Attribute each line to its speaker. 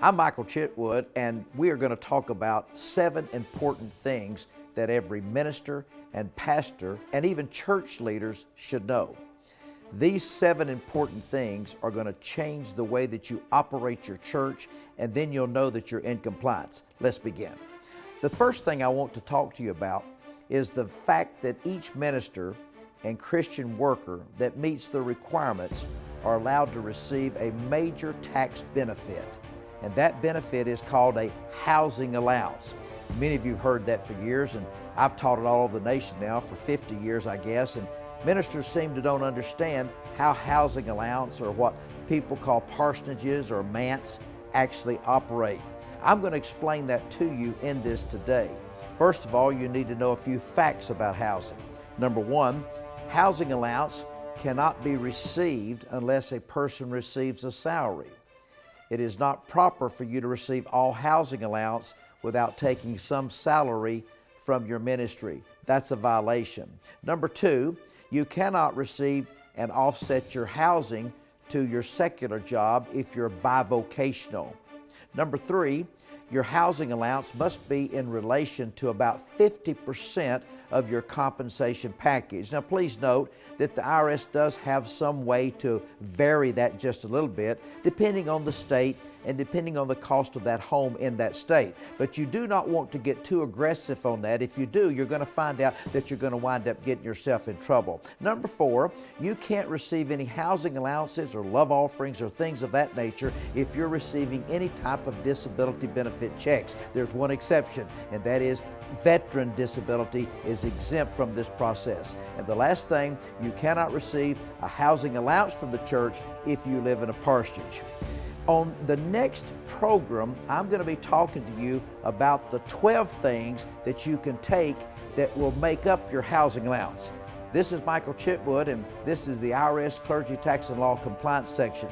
Speaker 1: I'm Michael Chitwood, and we are going to talk about 7 important things that every minister and pastor and even church leaders should know. These 7 important things are going to change the way that you operate your church, and then you'll know that you're in compliance. Let's begin. The first thing I want to talk to you about is the fact that each minister and Christian worker that meets the requirements are allowed to receive a major tax benefit. And that benefit is called a housing allowance. Many of you have heard that for years, and I've taught it all over the nation now for 50 years, I guess, and ministers seem to don't understand how housing allowance, or what people call parsonages or manse, actually operate. I'm going to explain that to you in this today. First of all, you need to know a few facts about housing. Number 1, housing allowance cannot be received unless a person receives a salary. It is not proper for you to receive all housing allowance without taking some salary from your ministry. That's a violation. Number 2, you cannot receive and offset your housing to your secular job if you're bivocational. Number 3, your housing allowance must be in relation to about 50% of your compensation package. Now, please note that the IRS does have some way to vary that just a little bit, depending on the state and depending on the cost of that home in that state. But you do not want to get too aggressive on that. If you do, you're going to find out that you're going to wind up getting yourself in trouble. Number 4, you can't receive any housing allowances or love offerings or things of that nature if you're receiving any type of disability benefit checks. There's one exception, and that is veteran disability is exempt from this process. And the last thing, you cannot receive a housing allowance from the church if you live in a parsonage. On the next program, I'm going to be talking to you about the 12 things that you can take that will make up your housing allowance. This is Michael Chitwood, and this is the IRS Clergy Tax and Law Compliance section.